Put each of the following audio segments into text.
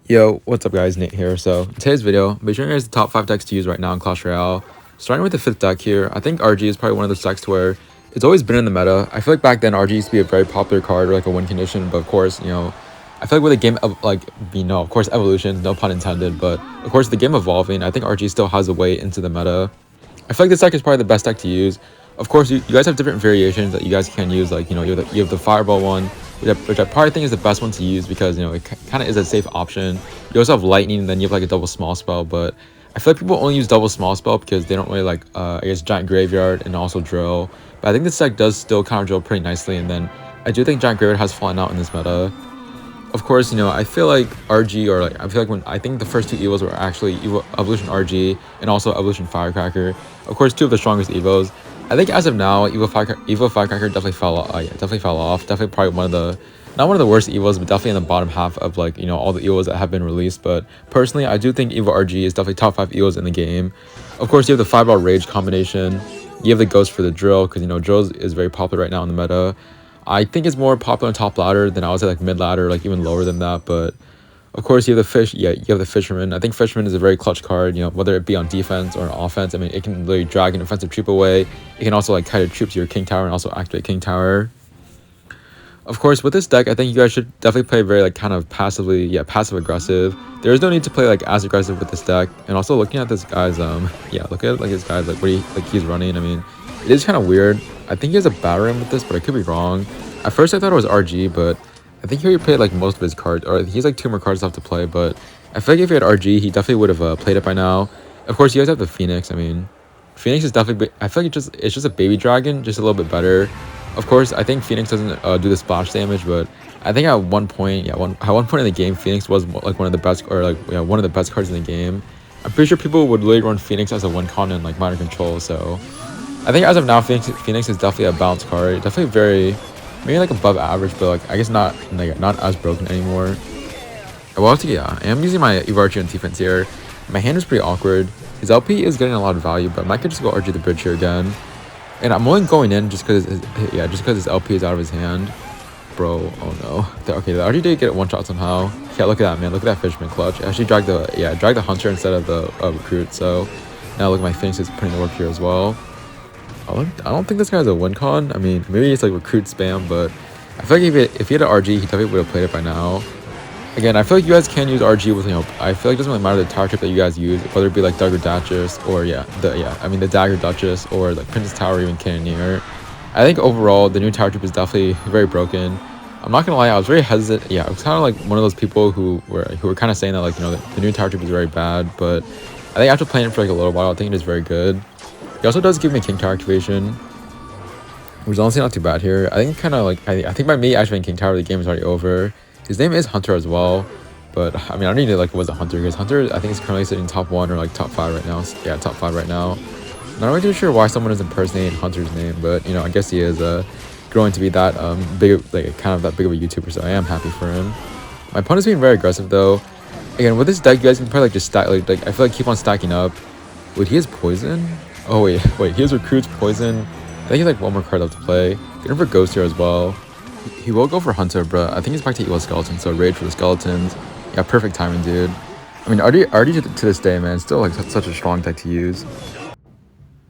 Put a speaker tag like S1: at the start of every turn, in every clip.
S1: Yo, what's up guys, Nate here. So in today's video, I'll be showing you guys the top 5 decks to use right now in Clash Royale. Starting with the 5th deck here, I think RG is probably one of those decks to where it's always been in the meta. I feel like back then RG used to be a very popular card or like a win condition, but of course, I feel like with the game of of course evolution, no pun intended, but of course the game evolving, I think RG still has a way into the meta. I feel like this deck is probably the best deck to use. Of course, you guys have different variations that you guys can use. Like, you have the Fireball one, which I probably think is the best one to use because, it kind of is a safe option. You also have Lightning, and then you have like a double small spell. But I feel like people only use double small spell because they don't really like, I guess, Giant Graveyard and also Drill. But I think this deck does still counter Drill pretty nicely. And then I do think Giant Graveyard has fallen out in this meta. Of course, I feel like RG, or like I feel like when I think the first two evos were actually Evolution RG and also Evolution Firecracker. Of course, two of the strongest evos. I think as of now, Evo Firecracker definitely fell off. Definitely fell off. Definitely probably one of the, not one of the worst evos, but definitely in the bottom half of like all the evos that have been released. But personally, I do think Evo RG is definitely top 5 evos in the game. Of course, you have the Fireball Rage combination. You have the Ghost for the Drill because Drill is very popular right now in the meta. I think it's more popular on top ladder than I would say like mid ladder, like even lower than that. But of course, you have the fish. Yeah, you have the Fisherman. I think Fisherman is a very clutch card. Whether it be on defense or on offense. I mean, it can literally drag an offensive troop away. It can also like kite a troop to your King Tower and also activate King Tower. Of course, with this deck, I think you guys should definitely play very like kind of passive aggressive. There is no need to play like as aggressive with this deck. And also looking at this guy's look at like his guy's like what he's running. I mean, it is kind of weird. I think he has a Battering with this, but I could be wrong. At first I thought it was RG, but I think he already played like most of his cards, or he has like 2 more cards left to play. But I feel like if he had RG, he definitely would have played it by now. Of course, you guys have the Phoenix. I mean, Phoenix is definitely, I feel like it's just a baby dragon, just a little bit better. Of course, I think Phoenix doesn't do the splash damage, but I think at one point, at one point in the game, Phoenix was like one of the best, or like one of the best cards in the game. I'm pretty sure people would literally run Phoenix as a win con in like Minor Control. So I think as of now, Phoenix is definitely a balanced card. Definitely very, maybe like above average, but like I guess not as broken anymore. Well, yeah, I am using my Evo RG on defense here. My hand is pretty awkward. His LP is getting a lot of value, but I might just go RG the bridge here again. And I'm only going in just because his LP is out of his hand. Bro, oh no. Okay, the RG did get one shot somehow. Yeah, look at that, man. Look at that Fisherman clutch. I actually dragged the Hunter instead of the Recruit. So now look, my Phoenix is putting the work here as well. I don't think this guy has a win con. I mean, maybe it's like Recruit spam, but I feel like if he had an RG, he definitely would have played it by now. Again, I feel like you guys can use RG with, I feel like it doesn't really matter the tower trip that you guys use, whether it be like Dagger Duchess or the Dagger Duchess or like Princess Tower or even Cannoneer. I think overall the new tower trip is definitely very broken. I'm not gonna lie, I was very hesitant. Yeah, I was kind of like one of those people who were kind of saying that like the new tower trip is very bad, but I think after playing it for like a little while, I think it is very good. It also does give me King Tower activation, which is honestly not too bad here. I think kind of like I think by me activating King Tower, the game is already over. His name is Hunter as well, but I mean I don't need to like was a Hunter because Hunter I think is currently sitting top 1 or like top 5 right now. Yeah, top 5 right now. Not really too sure why someone is impersonating Hunter's name, but I guess he is growing to be that big, like kind of that big of a YouTuber. So I am happy for him. My opponent's being very aggressive though. Again, with this deck, you guys can probably like just stack like I feel like keep on stacking up. Wait, he has poison. Oh wait, he has Recruit's poison. I think he has like one more card left to play. Get him for Ghost here as well. He will go for Hunter, but I think he's back to Evil Skeleton, so Rage for the Skeletons. Yeah, perfect timing, dude. I mean, RD to this day, man, still like such a strong deck to use.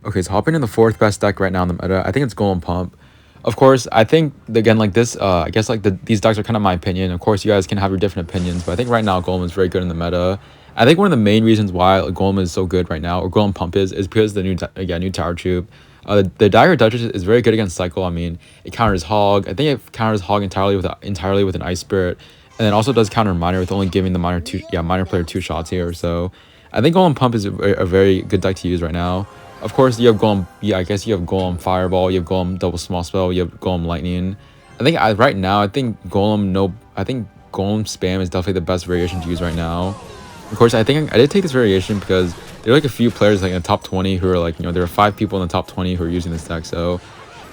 S1: Okay, so hopping in the 4th best deck right now in the meta, I think it's Golem Pump. Of course, I think, again, like this, I guess like these decks are kind of my opinion. Of course, you guys can have your different opinions, but I think right now Golem is very good in the meta. I think one of the main reasons why Golem is so good right now, or Golem Pump is because the new Tower Troop. The Dagger Duchess is very good against Cycle. I mean, it counters Hog. I think it counters Hog entirely with an Ice Spirit, and then also does counter Miner with only giving the Miner player 2 shots here. So I think Golem Pump is a very good deck to use right now. Of course, you have Golem. Yeah, I guess you have Golem Fireball. You have Golem Double Small Spell. You have Golem Lightning. I think right now, I think Golem Spam is definitely the best variation to use right now. Of course, I think I did take this variation because there are like a few players like in the top 20 who are like, there are 5 people in the top 20 who are using this deck. So,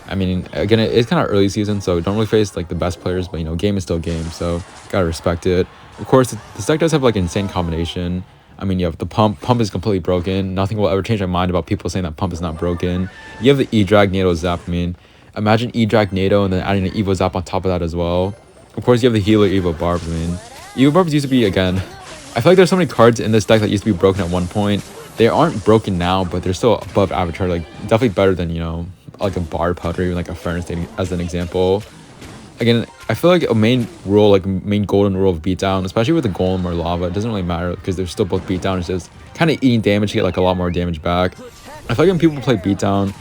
S1: I mean, again, it's kind of early season, so don't really face like the best players, but game is still game, so gotta respect it. Of course, this deck does have like insane combination. I mean, you have the Pump. Pump is completely broken. Nothing will ever change my mind about people saying that Pump is not broken. You have the E-Drag NATO Zap. I mean, imagine E-Drag NATO and then adding an Evo Zap on top of that as well. Of course, you have the Healer Evo Barbs. I mean, Evo Barbs used to be, again, I feel like there's so many cards in this deck that used to be broken at one point. They aren't broken now, but they're still above average. Like definitely better than, you know, like a Bar Putt or even like a Furnace State as an example. Again, I feel like a main rule, like main golden rule of beatdown, especially with the Golem or Lava, it doesn't really matter because they're still both beatdown. It's just kind of eating damage to get like a lot more damage back. I feel like when people play beatdown,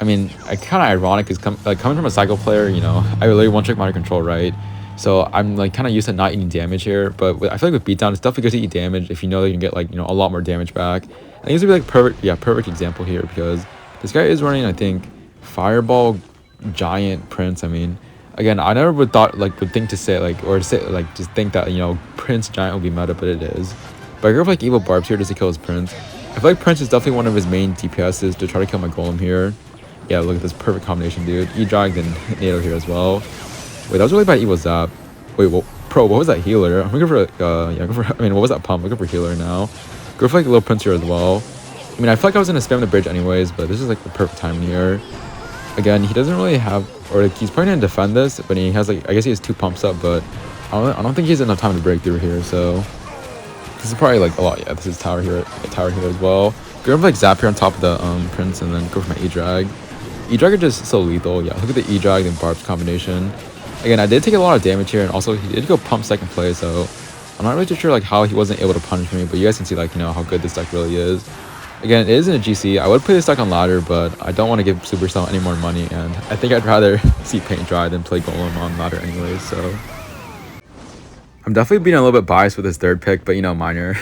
S1: I mean, I kind of ironic is coming from a cycle player, you know, I really one-trick mind control, right? So I'm like kind of used to not eating damage here, but I feel like with beatdown, it's definitely good to eat damage if you know that you can get like, you know, a lot more damage back. I think this would be like perfect example here because this guy is running, I think, Fireball Giant Prince. I mean, again, I never would think to say like, or say like just think that, you know, Prince Giant would be meta, but it is. But I go for like Evil Barbs here just to kill his Prince. I feel like Prince is definitely one of his main DPSs to try to kill my Golem here. Yeah, look at this perfect combination, dude. E-Drag and NATO here as well. Wait, that was really bad Evil Zap. Wait, well, Pro, what was that healer? I'm looking for, I mean, what was that pump? Looking for healer now. Go for like a little Prince here as well. I mean, I feel like I was going to spam the bridge anyways, but this is like the perfect timing here. Again, he doesn't really have, or like he's probably going to defend this, but he has like, I guess he has 2 pumps up, but I don't think he has enough time to break through here, so. This is probably like a lot. Yeah, this is tower here as well. Go for like Zap here on top of the Prince and then go for my E-Drag. E-Drag is just so lethal. Yeah, look at the E-Drag and Barb's combination. Again, I did take a lot of damage here, and also he did go pump second play, so I'm not really too sure like how he wasn't able to punish me, but you guys can see like, you know, how good this deck really is. Again, it is in a GC. I would play this deck on ladder, but I don't want to give Supercell any more money, and I think I'd rather see paint dry than play Golem on ladder anyways, so. I'm definitely being a little bit biased with this third pick, but, you know, Miner.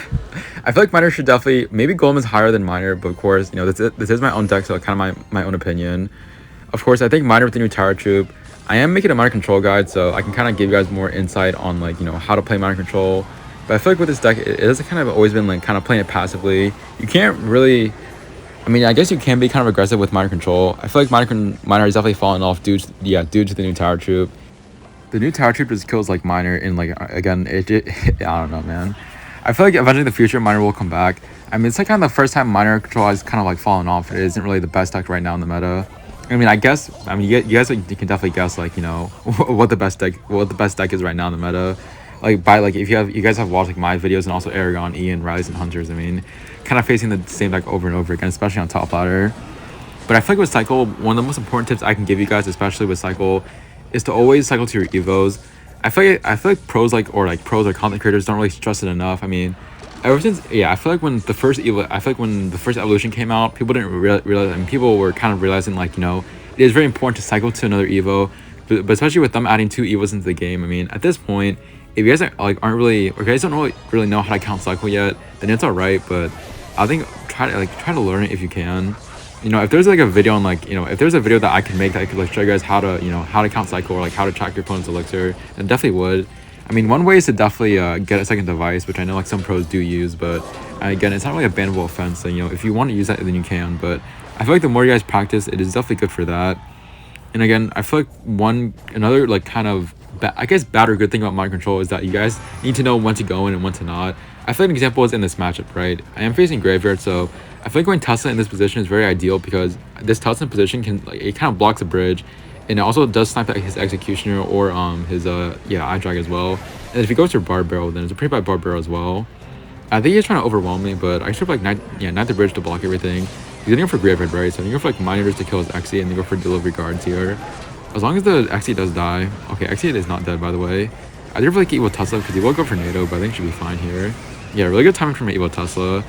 S1: I feel like Miner should definitely, maybe Golem is higher than Miner, but of course, you know, this is my own deck, so kind of my own opinion. Of course, I think Miner with the new Tower Troop, I am making a Miner control guide, so I can kind of give you guys more insight on, like, you know, how to play Miner control. But I feel like with this deck, it has kind of always been, like, kind of playing it passively. You can't really, I mean, I guess you can be kind of aggressive with Miner control. I feel like Miner has definitely fallen off due to the new Tower Troop. The new Tower Troop just kills like Miner in like, again, I don't know, man. I feel like eventually in the future Miner will come back. I mean, it's like kind of the first time Miner control has kind of like fallen off. It isn't really the best deck right now in the meta. I mean, you guys like, you can definitely guess like, you know, what the best deck is right now in the meta. Like if you guys have watched like my videos and also Aragon, Ian, Rise, and Hunters. I mean, kind of facing the same deck over and over again, especially on top ladder. But I feel like with Cycle, one of the most important tips I can give you guys, especially with Cycle, is to always cycle to your evos. I feel like pros or content creators don't really stress it enough. I mean, ever since, I feel like when the first evolution came out, people didn't realize, and people were kind of realizing like, you know, it is very important to cycle to another evo, but especially with them adding 2 evos into the game. I mean, at this point, if you guys aren't really, or if you guys don't really know how to count cycle yet, then it's alright. But I think try to learn it if you can. You know, if there's like a video on like, you know, if there's a video that I could make that I could like show you guys how to, you know, how to count cycle or like how to track your opponent's elixir, then definitely would. I mean, one way is to definitely get a second device, which I know like some pros do use, but again, it's not really a bannable offense. So, you know, if you want to use that, then you can. But I feel like the more you guys practice, it is definitely good for that. And again, I feel like another like kind of I guess bad or good thing about mind control is that you guys need to know when to go in and when to not. I feel like an example is in this matchup, right? I am facing Graveyard, so I feel like going Tesla in this position is very ideal because this Tesla position can, like, it kind of blocks the bridge, and it also does snipe his Executioner or his eye drag as well. And if he goes for Bar Barrel, then it's a pretty bad Bar Barrel as well. I think he's trying to overwhelm me, but I should have like knight the bridge to block everything. He's gonna go for Graveyard, right? So I'm gonna go for like Miners to kill his Xe, and then go for Delivery Guards here. As long as the Xe does die. Okay, Xe is not dead, by the way. I did really like Evo Tesla because he will go for NATO, but I think it should be fine here. Yeah, really good timing from Evo Tesla.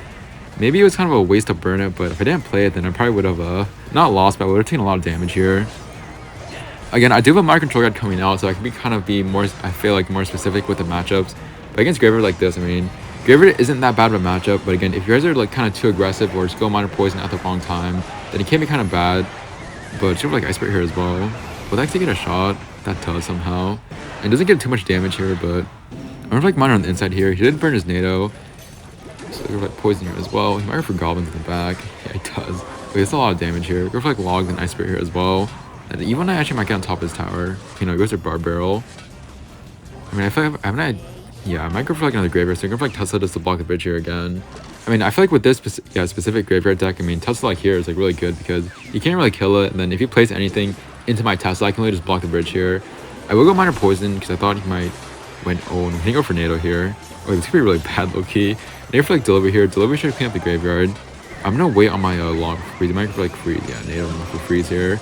S1: Maybe it was kind of a waste to burn it, but if I didn't play it, then I probably would have not lost, but I would have taken a lot of damage here. Again, I do have a Mind Control Guide coming out, so I can be more, I feel like, more specific with the matchups. But against Graveyard like this, I mean, Graveyard isn't that bad of a matchup, but again, if you guys are like kind of too aggressive or just go Minor Poison at the wrong time, then it can be kind of bad. But should have like Ice Spirit here as well. Will that actually get a shot? That does somehow. And doesn't get too much damage here, but I'm gonna like Miner on the inside here. He did burn his NATO. So go for like Poison here as well. He might go for Goblins in the back. Yeah, he does. But it's a lot of damage here. Go for like Log and Ice Spirit here as well. And even I actually might get on top of his tower. You know, he goes for Bar Barrel. I mean, I feel like I might go for like another Graveyard. So I go for like Tesla just to block the bridge here again. I mean, I feel like with this specific Graveyard deck, I mean, Tesla like here is like really good because you can't really kill it. And then if you place anything into my Tesla, I can really just block the bridge here. I will go Minor Poison because I thought he might Went, oh, no, he didn't go for NATO here. Oh, this could be really bad, low-key. NATO for like delivery here. Delivery should clean up the graveyard. I'm gonna wait on my long freeze. I might go for like freeze. Yeah, NATO for freeze here.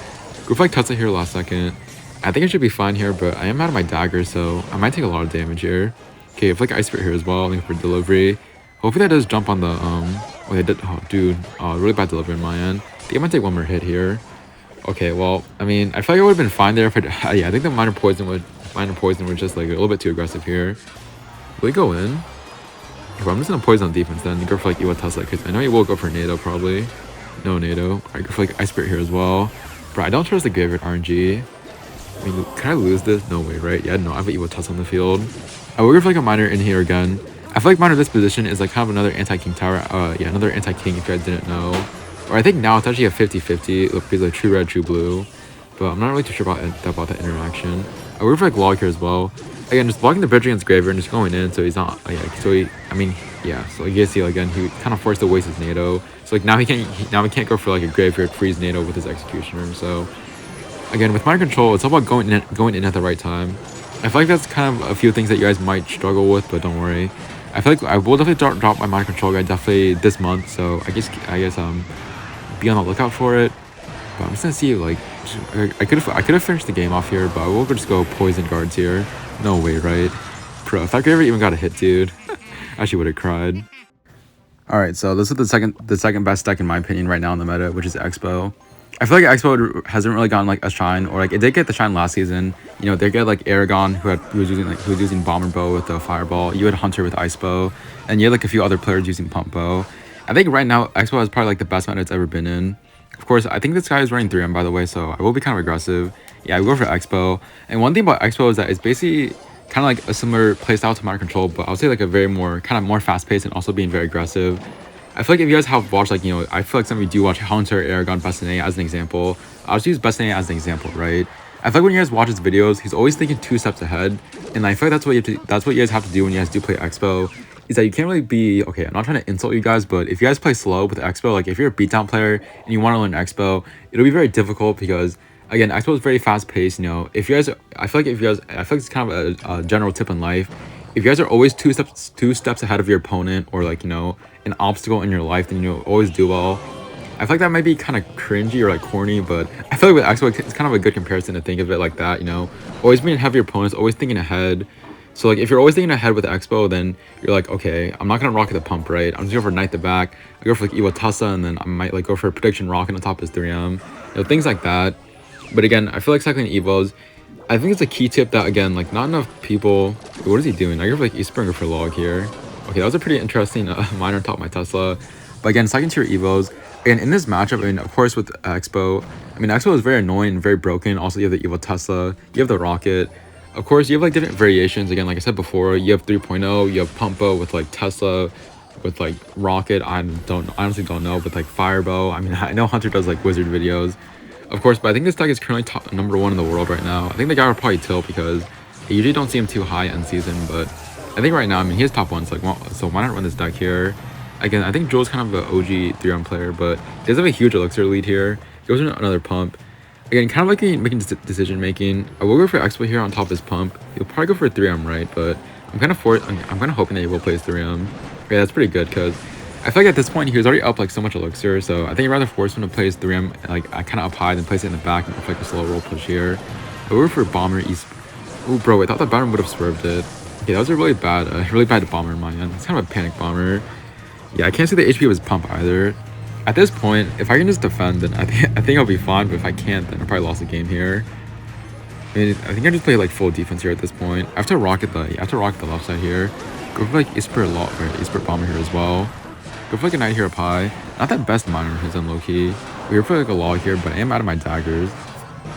S1: Go for like Tesla here last second. I think I should be fine here, but I am out of my dagger, so I might take a lot of damage here. Okay, if like Ice Spirit here as well, looking for delivery. Hopefully that does jump on the oh, they did. Oh, dude, really bad delivery on my end. I think I might take one more hit here. Okay, well, I mean, I feel like I would have been fine there if I, yeah, I think the minor poison was just like a little bit too aggressive here. Will he go in? Okay, well, I'm just gonna poison on defense then. Go for like Iwa Tesla, because I know he will go for NATO probably. No NATO. Alright, go for like Ice Spirit here as well. Bro, I don't trust the graveyard RNG. I mean, can I lose this? No way, right? Yeah, no, I have an Iwa Tesla on the field. I will go for like a minor in here again. I feel like minor this position is like kind of another anti-king tower. Yeah, another anti-king if you guys didn't know. Or I think now it's actually a 50-50. Look, it's like true red, true blue. But I'm not really too sure about that interaction. I work for like log here as well. Again, just blocking the bridge against graveyard and just going in, so he's not. Yeah, so he. I mean, yeah. So you guys see again, he kind of forced to waste his NATO. So like now he can't go for like a graveyard freeze NATO with his executioner. So again, with mind control, it's all about going in at the right time. I feel like that's kind of a few things that you guys might struggle with, but don't worry. I feel like I will definitely drop my mind control guide definitely this month. So I guess be on the lookout for it. But I'm just gonna see like I could have finished the game off here, but I will just go poison guards here. No way, right? Bro, if that graveyard even got a hit, dude, I actually would have cried. All right, so this is the second best deck in my opinion right now in the meta, which is Expo. I feel like Expo hasn't really gotten like a shine, or like it did get the shine last season. You know, they get like Aragon who was using Bomber Bow with the Fireball. You had Hunter with Ice Bow, and you had like a few other players using Pump Bow. I think right now Expo is probably like the best meta it's ever been in. Of course, I think this guy is running 3M by the way, so I will be kind of aggressive. Yeah, I will go for Expo. And one thing about Expo is that it's basically kind of like a similar playstyle to Mind Control, but I would say like a very more fast paced and also being very aggressive. I feel like if you guys have watched, like, you know, I feel like some of you do watch Hunter, Aragon, Bassinet as an example. I'll just use Bassinet as an example, right? I feel like when you guys watch his videos, he's always thinking 2 steps ahead, and I feel like that's what you guys have to do when you guys do play Expo. Is that you can't really be, okay, I'm not trying to insult you guys, but if you guys play slow with Expo, like if you're a beatdown player and you want to learn Expo, it'll be very difficult because, again, Expo is very fast paced. You know, if you guys, I feel like it's kind of a general tip in life. If you guys are always two steps ahead of your opponent, or like, you know, an obstacle in your life, then you'll always do well. I feel like that might be kind of cringy or like corny, but I feel like with Expo, it's kind of a good comparison to think of it like that. You know, always being ahead of your opponents, always thinking ahead. So like if you're always thinking ahead with Expo, then you're like, okay, I'm not gonna rocket the pump, right? I'm just going for Knight the back. I go for like Iwatasa, and then I might like go for a prediction rocket on top of his 3M. You know, things like that. But again, I feel like cycling Evos, I think it's a key tip that, again, like not enough people. What is he doing? I go for like Eastbringer for log here. Okay, that was a pretty interesting minor on top of my Tesla. But again, second tier Evos. Again, in this matchup, I mean, of course with Expo, I mean, Expo is very annoying and very broken. Also, you have the Evo Tesla, you have the rocket. Of course, you have like different variations. Again, like I said before, you have 3.0, you have Pumpo with like Tesla, with like rocket. I honestly don't know, but like Firebow. I mean, I know Hunter does like wizard videos, of course, but I think this deck is currently top number 1 in the world right now. I think the guy will probably tilt because I usually don't see him too high end season, but I think right now, I mean, he is top 1, so like, well, so why not run this deck here? Again, I think Joel's kind of an OG 3-round player, but he does have a huge elixir lead here. He goes into another pump. Again, kind of like making decision making. I will go for Expo here on top of his pump. He'll probably go for a 3M, right? But I'm kind of hoping that he will play his 3M. Yeah, that's pretty good because I feel like at this point he was already up like so much elixir, so I think I'd rather force him to play his 3M like kind of up high than place it in the back and like a slow roll push here. I will go for Bomber East. Oh, bro, I thought that Bomber would have swerved it. Okay, that was a really bad bomber in my end. It's kind of a panic bomber. Yeah, I can't see the HP of his pump either. At this point, if I can just defend, then I think I'll be fine. But if I can't, then I probably lost the game here. I mean, I think I just play like full defense here at this point. I have to rocket the left side here. Go for like Esprit Bomber here as well. Go for like a Knight here up high. Not that best miner his on low key. We're for like a log here, but I am out of my daggers.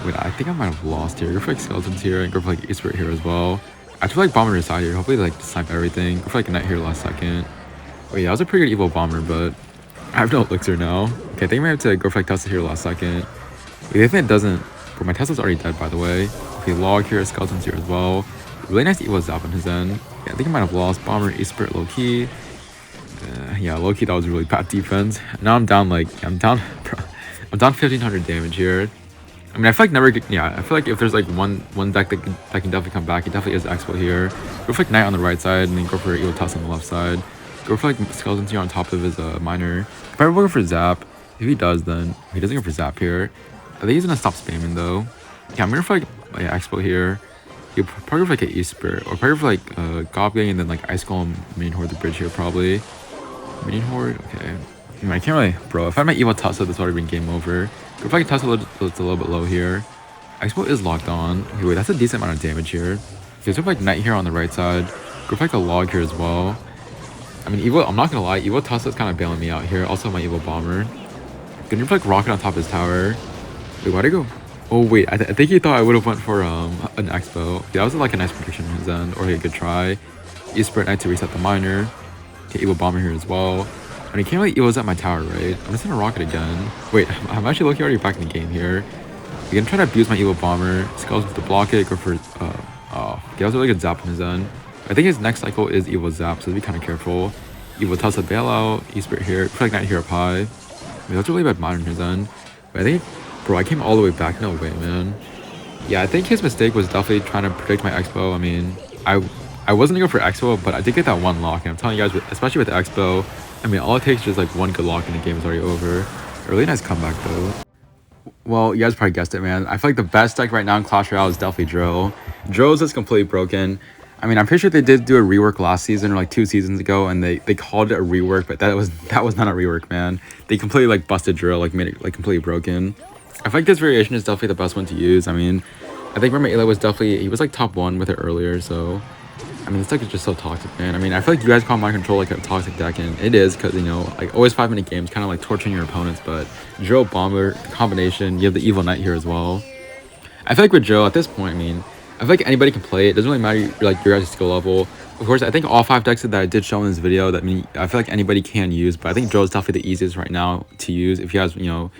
S1: Wait, I think I might have lost here. Go for like skeletons here and go for like Esprit here as well. I feel like Bomber to the side here. Hopefully like snipe everything. Go for like a Knight here last second. Oh yeah, that was a pretty good evil bomber, but I have no elixir now. Okay, I think I might have to go for like Tesla here last second. Wait, if it doesn't, but my Tesla's already dead by the way. Okay, log here, skeletons here as well. Really nice evil zap on his end. Yeah, I think I might have lost. Bomber, Esprit, low key. Yeah, low key, that was really bad defense. Now I'm down like I'm down 1500 damage here. I mean, I feel like I feel like if there's like one deck that can definitely come back, it definitely is Expo here. Go for like Knight on the right side, and then go for Evil Tusk on the left side. Go for like Skeleton Tier on top of his Miner. Probably go for Zap. If he does, then he doesn't go for Zap here. I think he's gonna stop spamming though. Yeah, I'm gonna for like Expo here. He'll probably go for like an E-Spirit, or probably for like Goblin, and then like Ice Golem Minion Horde the bridge here probably. Minion Horde, okay. I mean, I can't really, bro. If I had my Evil Tussa, this would already been game over. If I can Tussa it's a little bit low here. Expo is locked on. Okay, wait, that's a decent amount of damage here. Okay, so like Knight here on the right side. Go for like a log here as well. I mean, I'm not gonna lie, Evil Tussa is kind of bailing me out here. Also, my Evil Bomber. Gonna like rocket on top of his tower. Wait, why'd I go? Oh wait, I think he thought I would have went for an Expo. Okay, that was like a nice prediction on his end, or like a good try. E-Spirit Knight to reset the miner. Okay, Evil Bomber here as well. And he can't really Evil's at my tower, right? I'm just gonna rocket again. Wait, I'm actually looking already back in the game here. I'm gonna try to abuse my Evil Bomber. Skulls to block it, go for okay, that was a really good zap on his end. I think his next cycle is Evil Zap, so be kind of careful. Evil Tussa bailout, E-Spirit here, Perfect Knight here up high. I mean, that's a really bad miner on his end. But I think, bro, I came all the way back. No way, man. Yeah, I think his mistake was definitely trying to predict my Expo. I mean, I wasn't gonna go for Expo, but I did get that one lock. And I'm telling you guys, especially with the Expo, I mean, all it takes is just like one good lock and the game is already over. A really nice comeback though. Well, you guys probably guessed it, man. I feel like the best deck right now in Clash Royale is definitely Drill. Drill's is completely broken. I mean, I'm pretty sure they did do a rework last season or like 2 seasons ago, and they called it a rework, but that was not a rework, man. They completely like busted Drill, like made it like completely broken. I feel like this variation is definitely the best one to use. I mean, I think Mermaid was definitely, he was like top 1 with it earlier, so I mean, this deck is just so toxic, man. I mean, I feel like you guys call Mind Control like a toxic deck, and it is because, you know, like always 5-minute games, kind of like torturing your opponents, but Drill Bomber combination, you have the Evil Knight here as well. I feel like with Drill at this point, I mean, I feel like anybody can play it. It doesn't really matter like your guys' skill level. Of course, I think all 5 decks that I did show in this video, that I feel like anybody can use, but I think Drill is definitely the easiest right now to use if you guys, you know,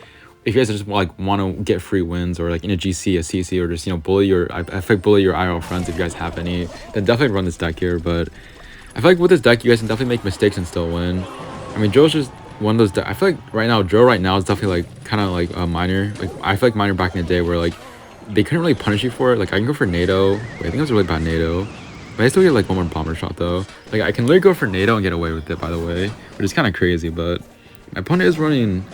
S1: if you guys just like want to get free wins, or like in a GC, a CC, or just, you know, bully your, I feel like bully your IRL friends if you guys have any, then definitely run this deck here. But I feel like with this deck, you guys can definitely make mistakes and still win. I mean, Drill's just one of those decks. I feel like right now, Drill right now is definitely like kind of like a Miner. Like I feel like Miner back in the day where like they couldn't really punish you for it. Like I can go for NATO. Wait, I think it was a really bad NATO. But I still get like one more bomber shot though. Like I can literally go for NATO and get away with it, by the way, which is kind of crazy. But my opponent is running.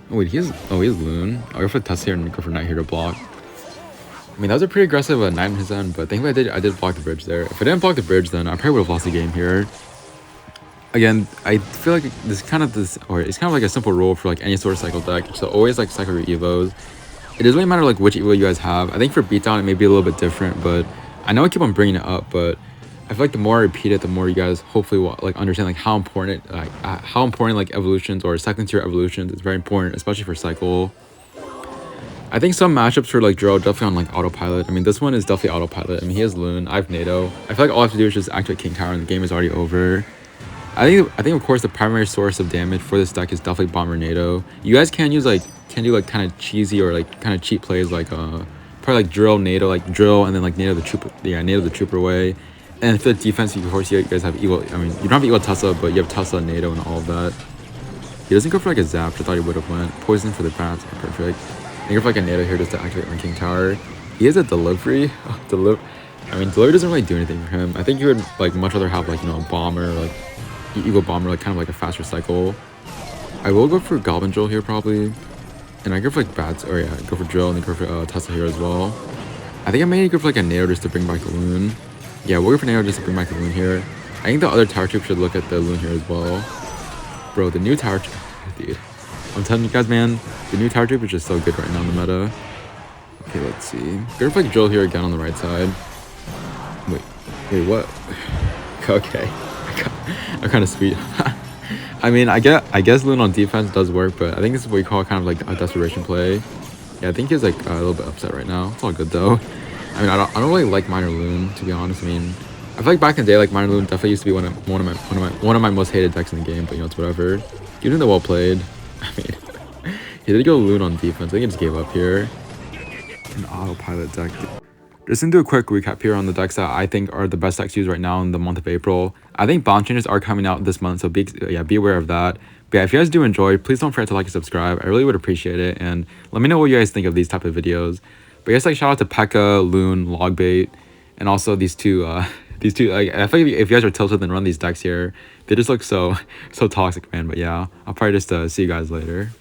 S1: Oh wait, he has Loon. I'll go for Tuss here and go for Knight here to block. I mean, that was a pretty aggressive Knight on his end, but I think I did block the bridge there. If I didn't block the bridge, then I probably would have lost the game here. Again, I feel like it's kind of like a simple rule for like any sort of cycle deck. So always like cycle your evos. It doesn't really matter like which evo you guys have. I think for beatdown it may be a little bit different, but I know I keep on bringing it up, but I feel like the more I repeat it, the more you guys hopefully will like understand like how important like evolutions or second tier evolutions is very important, especially for cycle. I think some matchups for like Drill definitely on like autopilot. I mean, this one is definitely autopilot. I mean, he has Loon, I have NATO. I feel like all I have to do is just activate King Tower and the game is already over. I think of course the primary source of damage for this deck is definitely Bomber NATO. You guys can do like kind of cheesy or like kind of cheap plays like probably like Drill NATO, like Drill and then like NATO the Trooper, NATO the Trooper way. And for the defense, of course you guys have Evil. I mean, you don't have Evil Tussa, but you have Tussa, NATO, and all of that. He doesn't go for like a Zap, which I thought he would have went. Poison for the bats, perfect. And you go for like a NATO here just to activate my King Tower. He has a delivery. I mean, delivery doesn't really do anything for him. I think you would like much rather have like, you know, a bomber, like Evil Bomber, like kind of like a faster cycle. I will go for Goblin Drill here probably, and I go for like bats, or yeah, go for Drill and then go for Tussa here as well. I think I may go for like a NATO just to bring back the Loon. Yeah, we'll go for NATO just to bring back the Loon here. I think the other tower troop should look at the Loon here as well. Bro, the new tower troop, dude. I'm telling you guys, man, the new tower troop is just so good right now in the meta. Okay, let's see. Go for like Drill here again on the right side. Wait, what? Okay. I'm kind of sweet. I mean, I guess Loon on defense does work, but I think this is what we call kind of like a desperation play. Yeah, I think he's like a little bit upset right now. It's all good though. I mean, I don't really like Miner Loon, to be honest. I mean, I feel like back in the day, like Miner Loon definitely used to be one of my most hated decks in the game. But you know, it's whatever. Even though well played. I mean, he did go Loon on defense. I think he just gave up here. An autopilot deck. Just gonna do a quick recap here on the decks that I think are the best decks to use right now in the month of April. I think bond changes are coming out this month, so be aware of that. But yeah, if you guys do enjoy, please don't forget to like and subscribe. I really would appreciate it, and let me know what you guys think of these type of videos. But yes, like shout out to Pekka, Loon, Logbait, and also these two. These two, like, I feel like if you guys are tilted and run these decks here, they just look so toxic, man. But yeah, I'll probably just see you guys later.